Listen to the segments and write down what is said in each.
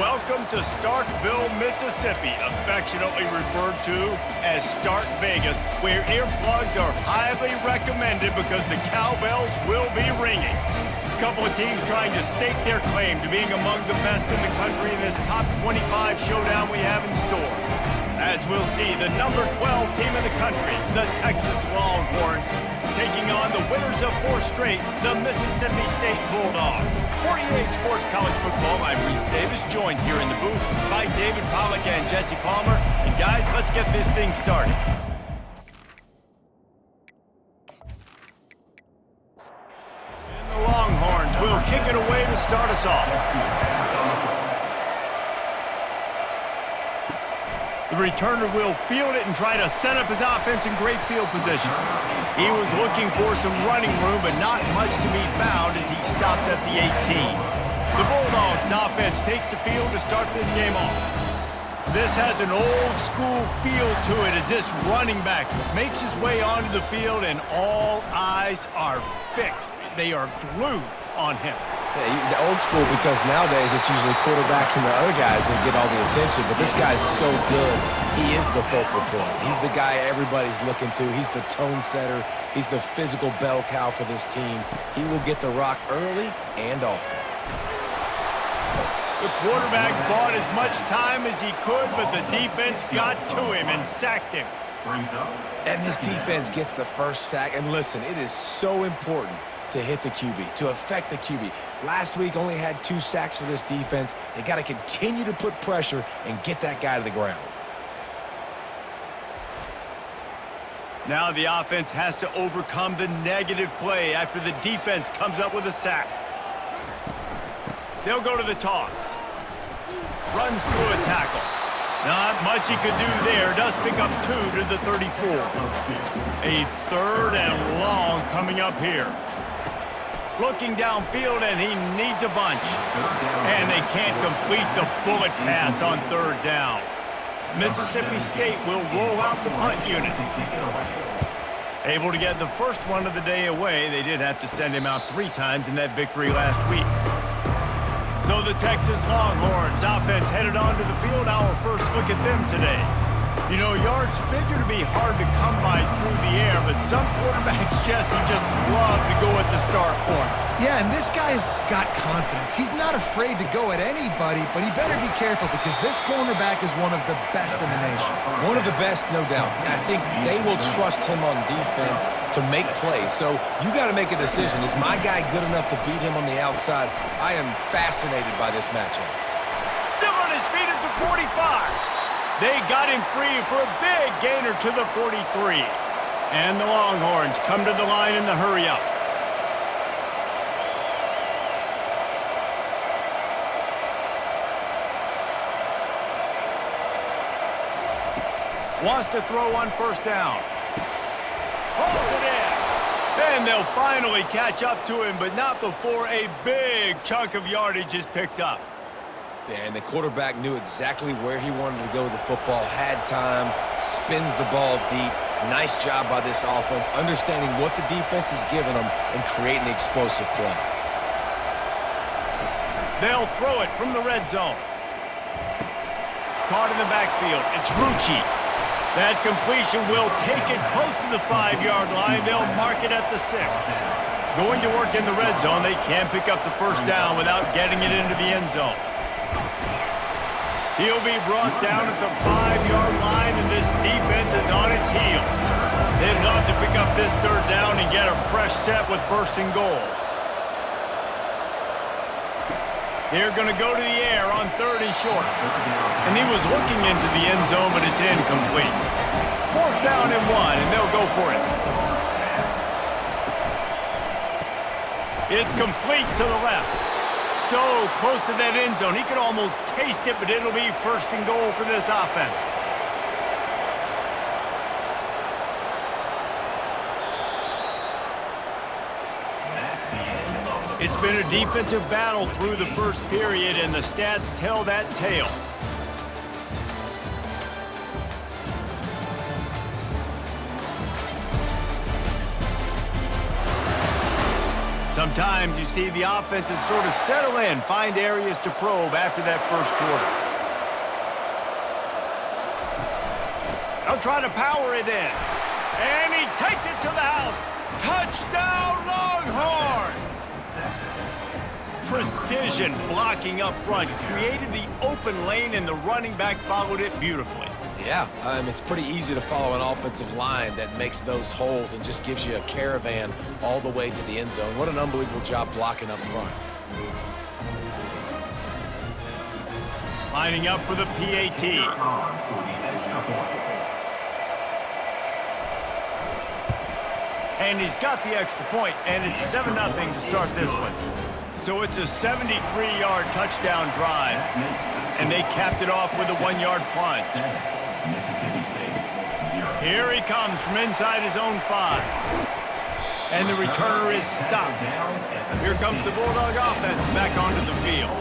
welcome to Starkville, Mississippi, affectionately referred to as Stark Vegas, where earplugs are highly recommended because the cowbells will be ringing. A couple of teams trying to stake their claim to being among the best in the country in this top 25 showdown we have in store. As we'll see, the number 12 team in the country, the Texas Longhorns, taking on the winners of 4 straight, the Mississippi State Bulldogs. For EA Sports College Football, I'm Reese Davis, joined here in the booth by David Pollack and Jesse Palmer. And guys, let's get this thing started. And the Longhorns will kick it away to start us off. The returner will field it and try to set up his offense in great field position. He was looking for some running room, but not much to be found as he stopped at the 18. The Bulldogs offense takes the field to start this game off. This has an old-school feel to it as this running back makes his way onto the field and all eyes are fixed. They are glued on him. Yeah, the old school, because nowadays it's usually quarterbacks and the other guys that get all the attention, but this guy's so good. He is the focal point. He's the guy everybody's looking to. He's the tone setter. He's the physical bell cow for this team. He will get the rock early and often. The quarterback bought as much time as he could, but the defense got to him and sacked him. And this defense gets the first sack. And listen, it is so important to hit the QB, to affect the QB. Last week only had 2 sacks for this defense. They got to continue to put pressure and get that guy to the ground. Now the offense has to overcome the negative play after the defense comes up with a sack. They'll go to the toss. Runs through a tackle. Not much he could do there. Does pick up 2 to the 34. A 3rd and long coming up here. Looking downfield, and he needs a bunch. And they can't complete the bullet pass on 3rd down. Mississippi State will roll out the punt unit. Able to get the first one of the day away. They did have to send him out 3 times in that victory last week. So the Texas Longhorns offense headed onto the field. Our first look at them today. You know, yards figure to be hard to come by through the air, but some quarterbacks, Jesse, just love to go at the star corner. Yeah, and this guy's got confidence. He's not afraid to go at anybody, but he better be careful because this cornerback is one of the best in the nation. One of the best, no doubt. I think they will trust him on defense to make plays. So you got to make a decision. Is my guy good enough to beat him on the outside? I am fascinated by this matchup. Still on his feet at the 45. They got him free for a big gainer to the 43. And the Longhorns come to the line in the hurry-up. Wants to throw on 1st down. Holds it in. And they'll finally catch up to him, but not before a big chunk of yardage is picked up. Yeah, and the quarterback knew exactly where he wanted to go with the football, had time, spins the ball deep. Nice job by this offense, understanding what the defense is giving them and creating the explosive play. They'll throw it from the red zone. Caught in the backfield. It's Rucci. That completion will take it close to the 5-yard line. They'll mark it at the 6. Going to work in the red zone. They can't pick up the 1st down without getting it into the end zone. He'll be brought down at the 5-yard line, and this defense is on its heels. They'd love to pick up this 3rd down and get a fresh set with 1st and goal. They're going to go to the air on 3rd and short. And he was looking into the end zone, but it's incomplete. 4th down and 1, and they'll go for it. It's complete to the left. So close to that end zone. He could almost taste it, but it'll be 1st and goal for this offense. It's been a defensive battle through the 1st period, and the stats tell that tale. Sometimes you see the offenses sort of settle in, find areas to probe after that first quarter. They'll try to power it in. And he takes it to the house. Touchdown, Longhorns! Precision blocking up front created the open lane, and the running back followed it beautifully. Yeah, it's pretty easy to follow an offensive line that makes those holes and just gives you a caravan all the way to the end zone. What an unbelievable job blocking up front. Lining up for the PAT. And he's got the extra point, and it's 7-0 to start this one. So it's a 73-yard touchdown drive, and they capped it off with a 1-yard plunge. Here he comes from inside his own 5. And the returner is stopped. Here comes the Bulldog offense back onto the field.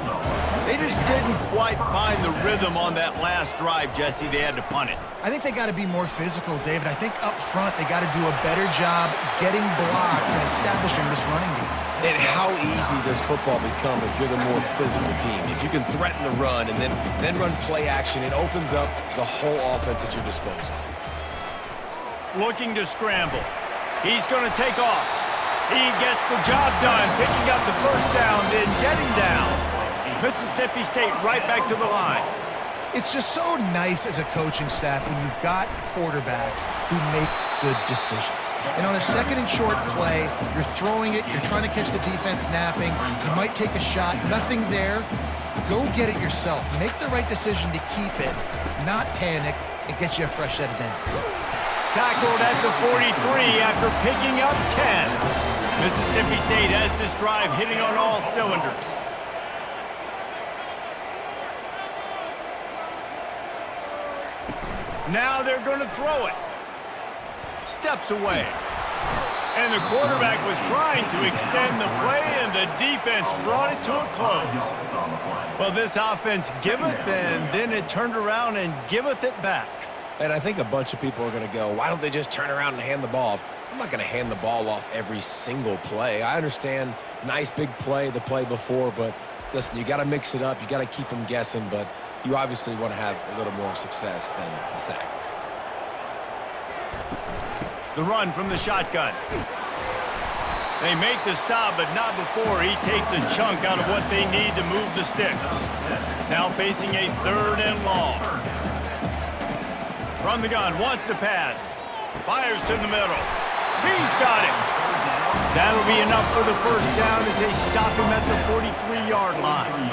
They just didn't quite find the rhythm on that last drive, Jesse. They had to punt it. I think they got to be more physical, David. I think up front they got to do a better job getting blocks and establishing this running game. And how easy does football become if you're the more physical team? If you can threaten the run and then run play action, it opens up the whole offense at your disposal. Looking to scramble. He's going to take off. He gets the job done, picking up the first down, then getting down. Mississippi State right back to the line. It's just so nice as a coaching staff when you've got quarterbacks who make good decisions. And on a second and short play, you're throwing it, you're trying to catch the defense napping, you might take a shot, nothing there. Go get it yourself. Make the right decision to keep it, not panic, and get you a fresh set of downs. Tackled at the 43 after picking up 10. Mississippi State has this drive hitting on all cylinders. Now they're going to throw it. Steps away. And the quarterback was trying to extend the play, and the defense brought it to a close. Well, this offense giveth, and then it turned around and giveth it back. And I think a bunch of people are going to go, why don't they just turn around and hand the ball off? I'm not going to hand the ball off every single play. I understand nice big play the play before, but listen, you got to mix it up. You got to keep them guessing, but you obviously want to have a little more success than a sack. The run from the shotgun. They make the stop, but not before he takes a chunk out of what they need to move the sticks. Now facing a 3rd and long. From the gun, wants to pass. Fires to the middle. He's got it. That'll be enough for the first down as they stop him at the 43-yard line.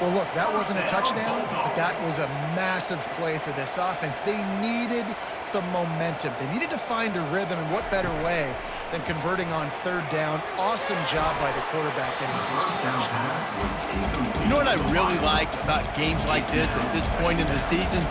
Well, look, that wasn't a touchdown, but that was a massive play for this offense. They needed some momentum. They needed to find a rhythm, and what better way than converting on 3rd down. Awesome job by the quarterback getting through his progression. You know what I really like about games like this at this point in the season?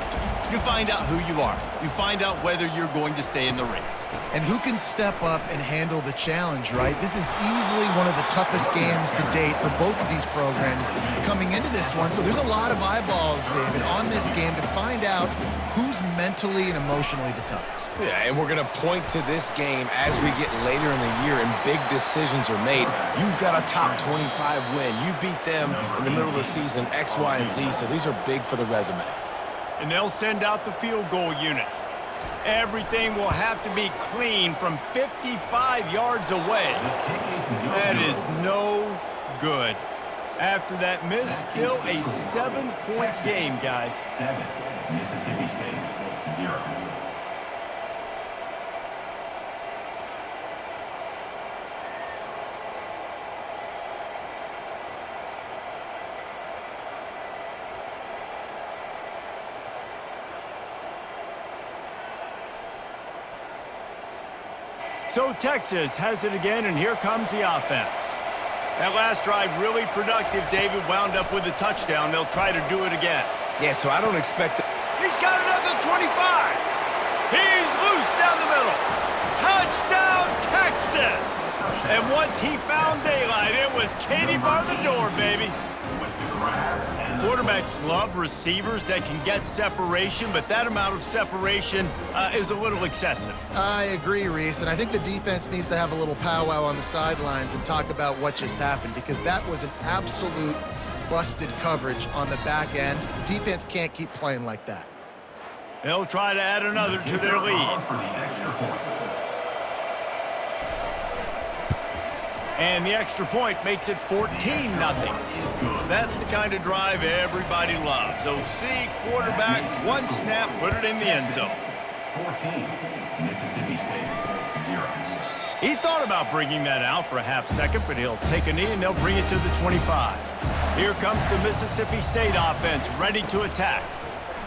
You find out who you are. You find out whether you're going to stay in the race. And who can step up and handle the challenge, right? This is easily one of the toughest games to date for both of these programs coming into this one. So there's a lot of eyeballs, David, on this game to find out who's mentally and emotionally the toughest. Yeah, and we're going to point to this game as we get later in the year and big decisions are made. You've got a top 25 win. You beat them in the middle of the season, X, Y, and Z, so these are big for the resume. And they'll send out the field goal unit. Everything will have to be clean from 55 yards away. That is no good. After that miss, still a 7-point game, guys. 7, Mississippi State, 0. So Texas has it again, and here comes the offense. That last drive really productive. David wound up with a touchdown. They'll try to do it again. Yeah, so I don't expect it. He's got it at the 25. He's loose down the middle. Touchdown, Texas! And once he found daylight, it was Katie bar the door, baby. Quarterbacks love receivers that can get separation, but that amount of separation is a little excessive. I agree, Reese, and I think the defense needs to have a little powwow on the sidelines and talk about what just happened, because that was an absolute busted coverage on the back end. Defense can't keep playing like that. They'll try to add another to their lead. And the extra point makes it 14-0. That's the kind of drive everybody loves. OC, quarterback, one snap, put it in the end zone. 14, Mississippi State, 0. He thought about bringing that out for a half second, but he'll take a knee and they'll bring it to the 25. Here comes the Mississippi State offense, ready to attack.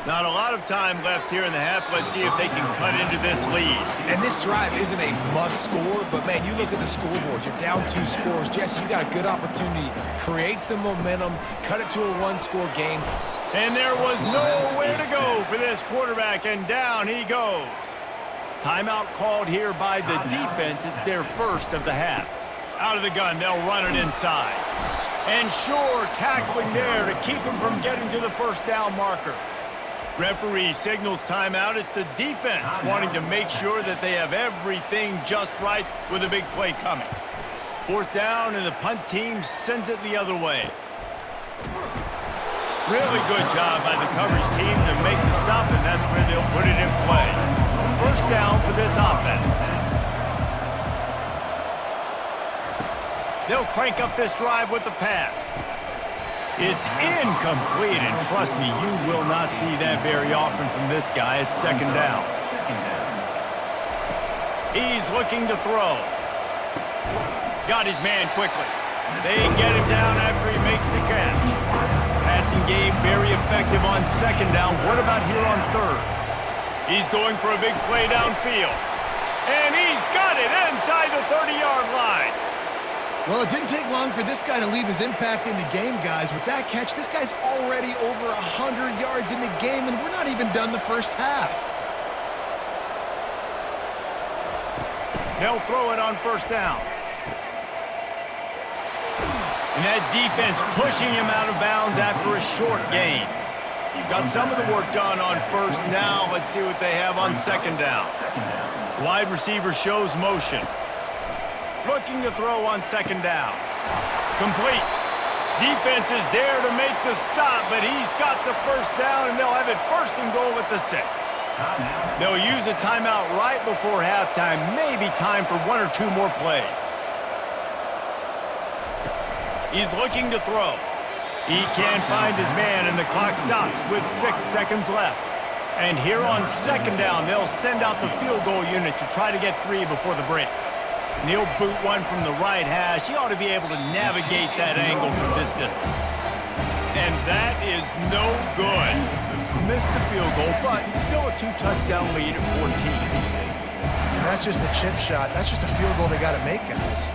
Not a lot of time left here in the half. Let's see if they can cut into this lead. And this drive isn't a must score, but man, you look at the scoreboard, you're down 2 scores. Jesse, you got a good opportunity. Create some momentum, cut it to a 1-score game. And there was nowhere to go for this quarterback, and down he goes. Timeout called here by the defense. It's their first of the half. Out of the gun, they'll run it inside. And sure, tackling there to keep him from getting to the first down marker. Referee signals timeout. It's the defense wanting to make sure that they have everything just right with a big play coming. 4th down, and the punt team sends it the other way. Really good job by the coverage team to make the stop, and that's where they'll put it in play. 1st down for this offense. They'll crank up this drive with the pass. It's incomplete, and trust me, you will not see that very often from this guy. It's 2nd down. He's looking to throw. Got his man quickly. They get him down after he makes the catch. Passing game very effective on 2nd down. What about here on 3rd? He's going for a big play downfield. And he's got it inside the 30-yard line. Well, it didn't take long for this guy to leave his impact in the game, guys. With that catch, this guy's already over 100 yards in the game, and we're not even done the first half. They'll throw it on 1st down. And that defense pushing him out of bounds after a short gain. Got some of the work done on 1st. Now let's see what they have on 2nd down. Wide receiver shows motion. Looking to throw on 2nd down. Complete. Defense is there to make the stop, but he's got the 1st down, and they'll have it 1st and goal at the 6. They'll use a timeout right before halftime. Maybe time for 1 or 2 more plays. He's looking to throw. He can't find his man, and the clock stops with 6 seconds left. And here on 2nd down, they'll send out the field goal unit to try to get 3 before the break. And he'll boot one from the right hash. He ought to be able to navigate that angle from this distance. And that is no good. Missed the field goal, but still a 2-touchdown lead at 14. And that's just a chip shot. That's just a field goal they got to make, guys.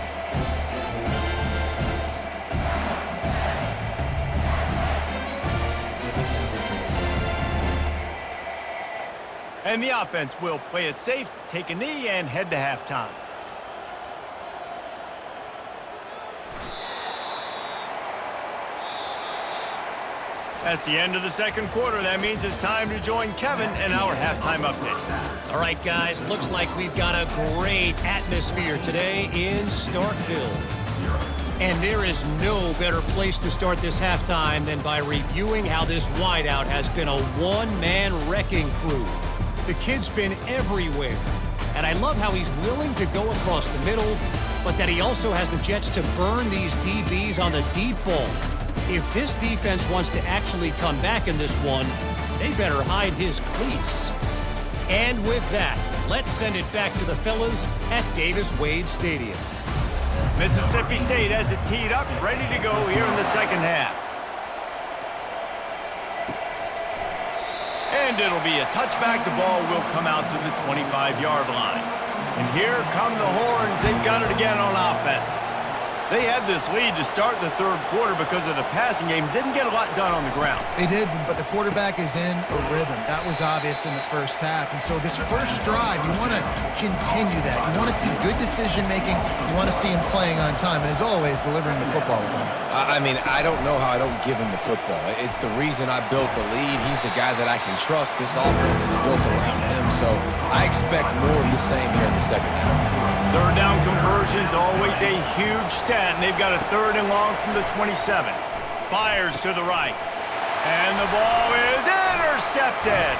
And the offense will play it safe, take a knee, and head to halftime. That's the end of the 2nd quarter. That means it's time to join Kevin in our halftime update. All right, guys, looks like we've got a great atmosphere today in Starkville. And there is no better place to start this halftime than by reviewing how this wideout has been a one-man wrecking crew. The kid's been everywhere. And I love how he's willing to go across the middle, but that he also has the jets to burn these DBs on the deep ball. If this defense wants to actually come back in this one, they better hide his cleats. And with that, let's send it back to the fellas at Davis-Wade Stadium. Mississippi State has it teed up, ready to go here in the 2nd half. And it'll be a touchback. The ball will come out to the 25-yard line. And here come the horns. They've got it again on offense. They had this lead to start the 3rd quarter because of the passing game. Didn't get a lot done on the ground. They did, but the quarterback is in a rhythm. That was obvious in the 1st half. And so this 1st drive, you want to continue that. You want to see good decision-making. You want to see him playing on time. And as always, delivering the football well. I mean, I don't know how I don't give him the football. It's the reason I built the lead. He's the guy that I can trust. This offense is built around him, so I expect more of the same here in the second half. Third down conversion's always a huge stat, and they've got a 3rd and long from the 27. Fires to the right. And the ball is intercepted.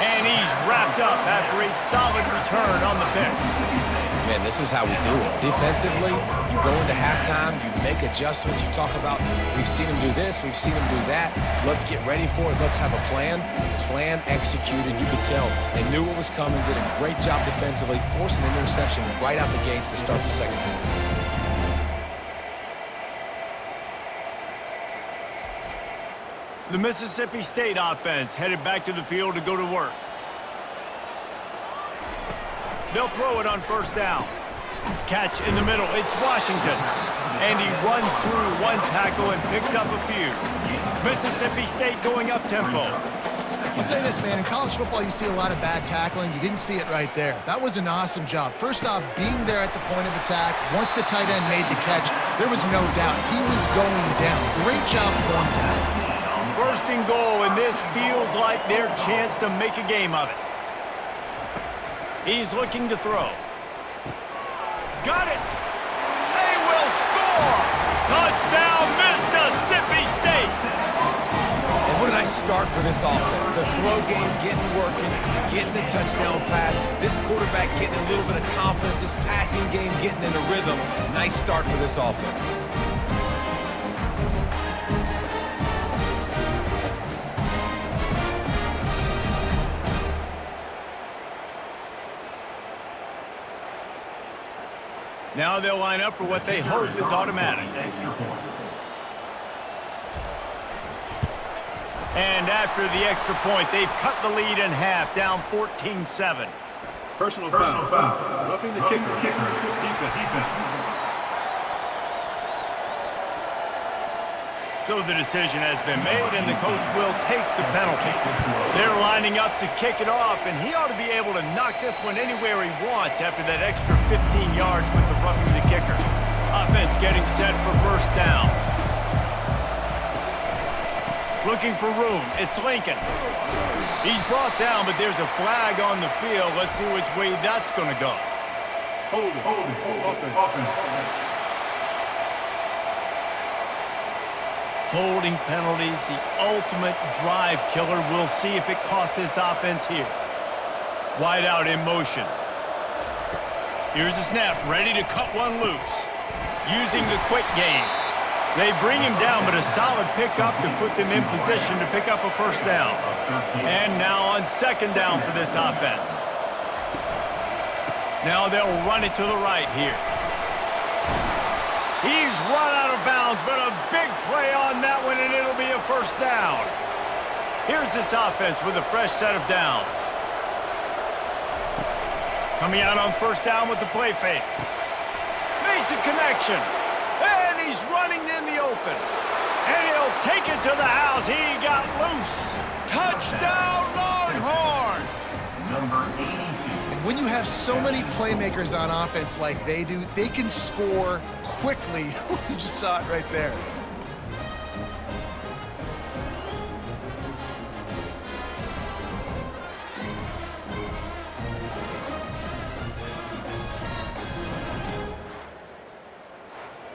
And he's wrapped up after a solid return on the pick. Man, this is how we do it. Defensively, you go into halftime, you make adjustments. You talk about, we've seen him do this, we've seen him do that. Let's get ready for it. Let's have a plan. Plan executed. You could tell they knew what was coming, did a great job defensively, forcing an interception right out the gates to start the second half. The Mississippi State offense headed back to the field to go to work. They'll throw it on 1st down. Catch in the middle. It's Washington. And he runs through 1 tackle and picks up a few. Mississippi State going up tempo. I'll say this, man. In college football, you see a lot of bad tackling. You didn't see it right there. That was an awesome job. First off, being there at the point of attack. Once the tight end made the catch, there was no doubt he was going down. Great job form tackle. 1st and goal, and this feels like their chance to make a game of it. He's looking to throw. Got it! They will score! Touchdown, Mississippi State! And what did I start for this offense? The throw game getting working, getting the touchdown pass. This quarterback getting a little bit of confidence. This passing game getting in a rhythm. Nice start for this offense. Now they'll line up for what they hope is automatic. And after the extra point, they've cut the lead in half, down 14-7. Personal foul. Roughing the kicker. Defense. So the decision has been made, and the coach will take the penalty. They're lining up to kick it off, and he ought to be able to knock this one anywhere he wants after that extra 15 yards with the roughing the kicker. Offense getting set for 1st down. Looking for room. It's Lincoln. He's brought down, but there's a flag on the field. Let's see which way that's going to go. Hold it. Offense. Holding penalties, the ultimate drive killer. We'll see if it costs this offense here. Wide out in motion. Here's the snap, ready to cut one loose. Using the quick game. They bring him down, but a solid pickup to put them in position to pick up a 1st down. And now on 2nd down for this offense. Now they'll run it to the right here. He's run out of bounds, but a big play on that one, and it'll be a 1st down. Here's this offense with a fresh set of downs. Coming out on 1st down with the play fake. Makes a connection. And he's running in the open. And he'll take it to the house. He got loose. Touchdown, Longhorns! Number 82. When you have so many playmakers on offense like they do, they can score quickly. You just saw it right there.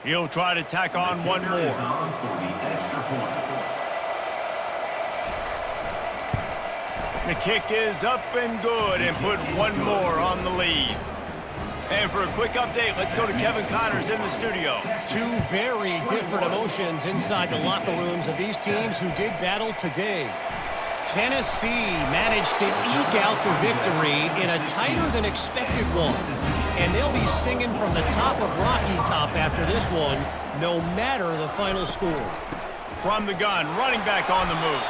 He'll try to tack on one more. The kick is up and good, and put one more on the lead. And for a quick update, let's go to Kevin Connors in the studio. 2 very different emotions inside the locker rooms of these teams who did battle today. Tennessee managed to eke out the victory in a tighter than expected one. And they'll be singing from the top of Rocky Top after this one, no matter the final score. From the gun, running back on the move.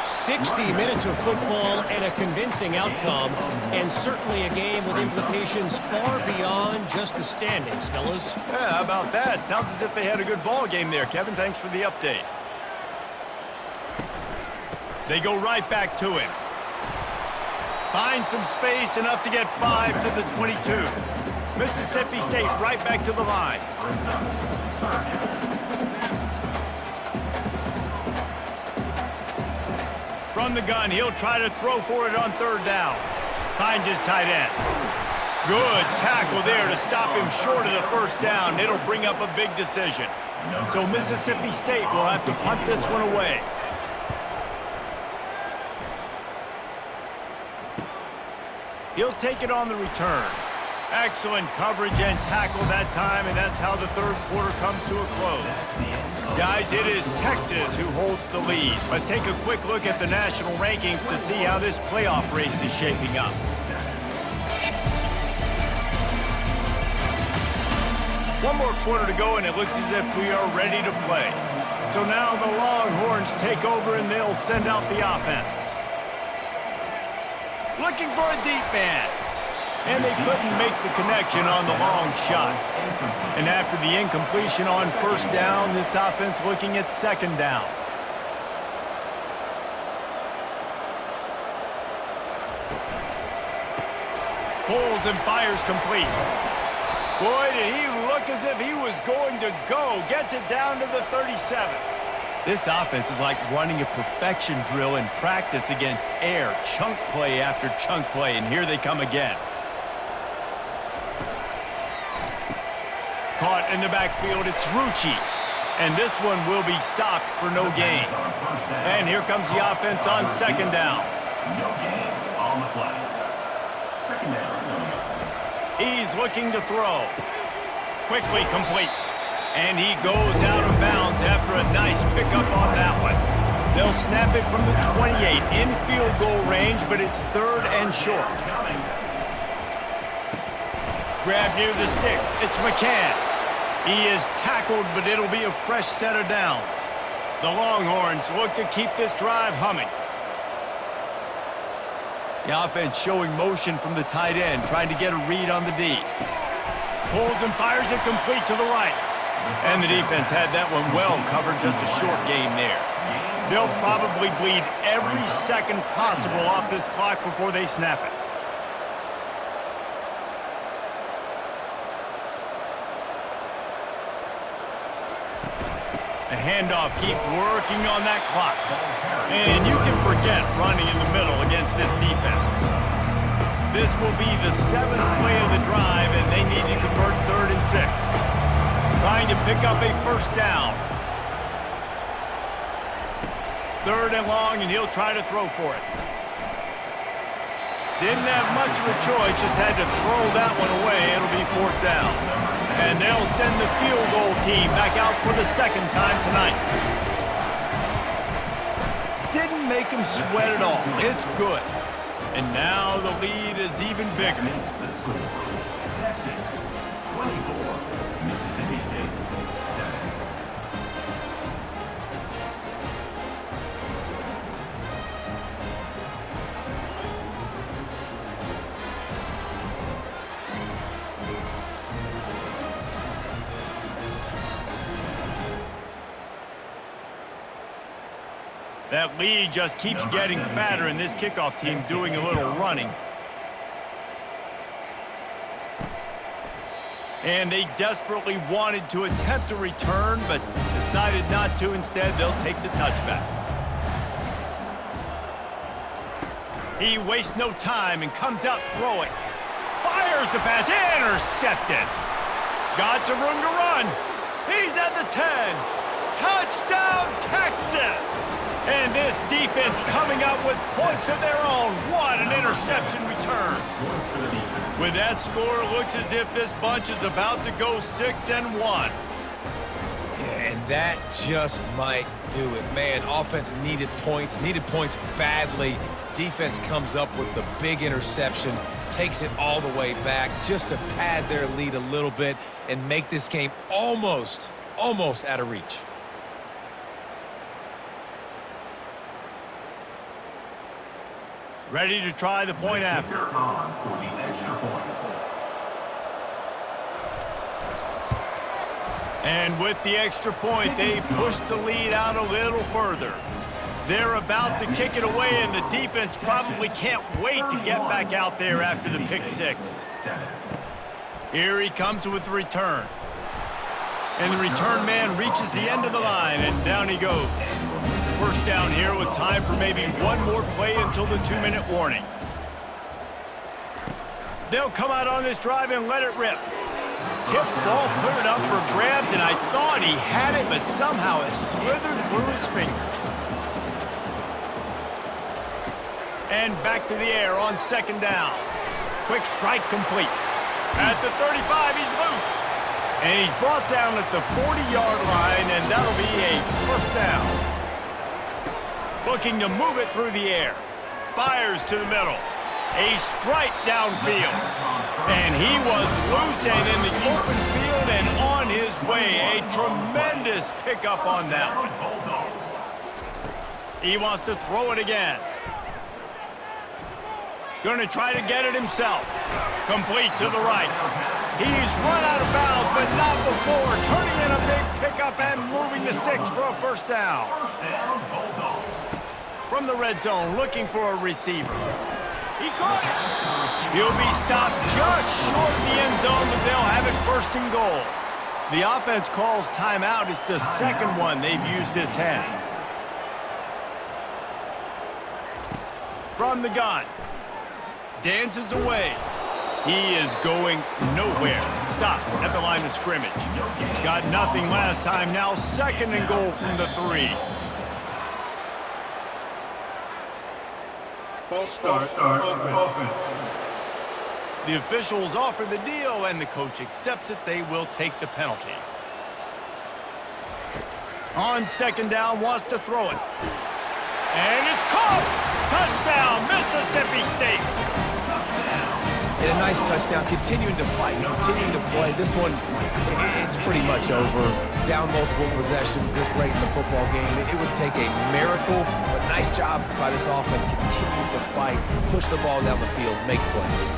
60 minutes of football and a convincing outcome, and certainly a game with implications far beyond just the standings, fellas. Yeah, how about that? Sounds as if they had a good ball game there, Kevin. Thanks for the update. They go right back to him. Find some space, enough to get 5 to the 22. Mississippi State right back to the line. From the gun, he'll try to throw for it on third down. Finds his tight end. Good tackle there to stop him short of the first down. It'll bring up a big decision. So Mississippi State will have to punt this one away. He'll take it on the return. Excellent coverage and tackle that time, and that's how the third quarter comes to a close. Guys, it is Texas who holds the lead. Let's take a quick look at the national rankings to see how this playoff race is shaping up. One more quarter to go, and it looks as if we are ready to play. So now the Longhorns take over, and they'll send out the offense. Looking for a deep man. And they couldn't make the connection on the long shot. And after the incompletion on first down, this offense looking at second down. Pulls and fires complete. Boy, did he look as if he was going to go. Gets it down to the 37. This offense is like running a perfection drill in practice against air. Chunk play after chunk play, and here they come again. Caught in the backfield, it's Rucci. And this one will be stopped for no gain. And here comes the offense on second down. No gain on the play. Second down. He's looking to throw. Quickly complete. And he goes out of bounds after a nice pickup on that one. They'll snap it from the 28 in field goal range, but it's third and short. Grab near the sticks. It's McCann. He is tackled, but it'll be a fresh set of downs. The Longhorns look to keep this drive humming. The offense showing motion from the tight end, trying to get a read on the D. Pulls and fires it complete to the right. And the defense had that one well covered, just a short game there. They'll probably bleed every second possible off this clock before they snap it. The handoff, keep working on that clock. And you can forget running in the middle against this defense. This will be the 7th play of the drive, and they need to convert 3rd and 6. Trying to pick up a first down. 3rd and long, and he'll try to throw for it. Didn't have much of a choice, just had to throw that one away. It'll be 4th down. And they'll send the field goal team back out for the second time tonight. Didn't make him sweat at all. It's good. And now the lead is even bigger. The score. Texas 24. Mississippi State 7. That lead just keeps getting fatter, and this kickoff team doing a little running. And they desperately wanted to attempt a return, but decided not to. Instead, they'll take the touchback. He wastes no time and comes out throwing. Fires the pass, intercepted. Got some room to run. He's at the 10. Touchdown, Texas! And this defense coming up with points of their own. What an interception return. With that score, it looks as if this bunch is about to go 6-1. Yeah, and that just might do it. Man, offense needed points badly. Defense comes up with the big interception, takes it all the way back just to pad their lead a little bit and make this game almost out of reach. Ready to try the point after. On for the extra point. And with the extra point, they push the lead out a little further. They're about to kick it away, and the defense probably can't wait to get back out there after the pick six. Here he comes with the return. And the return man reaches the end of the line, and down he goes. first down here with time for maybe one more play until the 2-minute warning. They'll come out on this drive and let it rip. Tip ball, put it up for grabs, and I thought he had it, but somehow it slithered through his fingers. And back to the air on second down. Quick strike complete. At the 35, he's loose. And he's brought down at the 40-yard line, and that'll be a first down. Looking to move it through the air. Fires to the middle. A strike downfield. And he was loose and in the open field and on his way. A tremendous pickup on that one. He wants to throw it again. Going to try to get it himself. Complete to the right. He's run out of bounds, but not before. Turning in a big pickup and moving the sticks for a first down. From the red zone, looking for a receiver. He caught it. He'll be stopped just short of the end zone, but they'll have it first and goal. The offense calls timeout. It's the second one they've used this half. From the gun. Dances away. He is going nowhere. Stop at the line of scrimmage. Got nothing last time. Now second and goal from the 3. False start. Offense. The officials offer the deal, and the coach accepts it. They will take the penalty. On second down, wants to throw it. And it's caught! Touchdown, Mississippi State! And a nice touchdown, continuing to fight, continuing to play. This one, it's pretty much over. Down multiple possessions this late in the football game. It would take a miracle, but nice job by this offense. Continue to fight, push the ball down the field, make plays.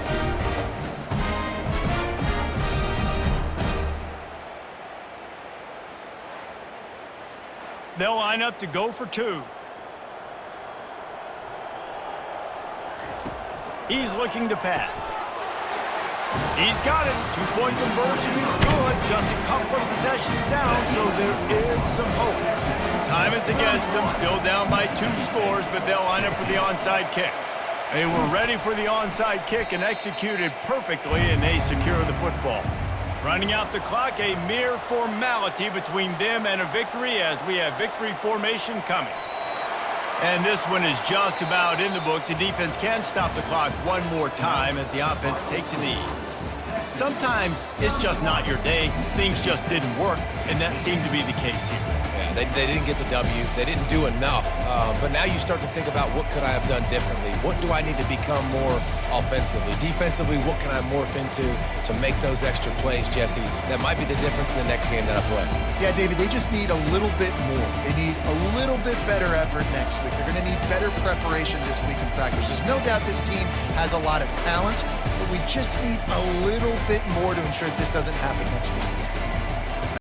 They'll line up to go for 2. He's looking to pass. He's got it. 2-point conversion is good. Just a couple of possessions down, so there is some hope. Time is against them. Still down by 2 scores, but they'll line up for the onside kick. They were ready for the onside kick and executed perfectly, and they secure the football. Running out the clock, a mere formality between them and a victory as we have victory formation coming. And this one is just about in the books. The defense can stop the clock one more time as the offense takes a knee. Sometimes it's just not your day. Things just didn't work, and that seemed to be the case here. Yeah, they didn't get the W. They didn't do enough. But now you start to think about what could I have done differently? What do I need to become more offensively? Defensively, what can I morph into to make those extra plays, Jesse? That might be the difference in the next game that I play. Yeah, David, they just need a little bit more. They need a little bit better effort next week. They're going to need better preparation this week in practice. There's no doubt this team has a lot of talent, but we just need a little bit more to ensure that this doesn't happen next week.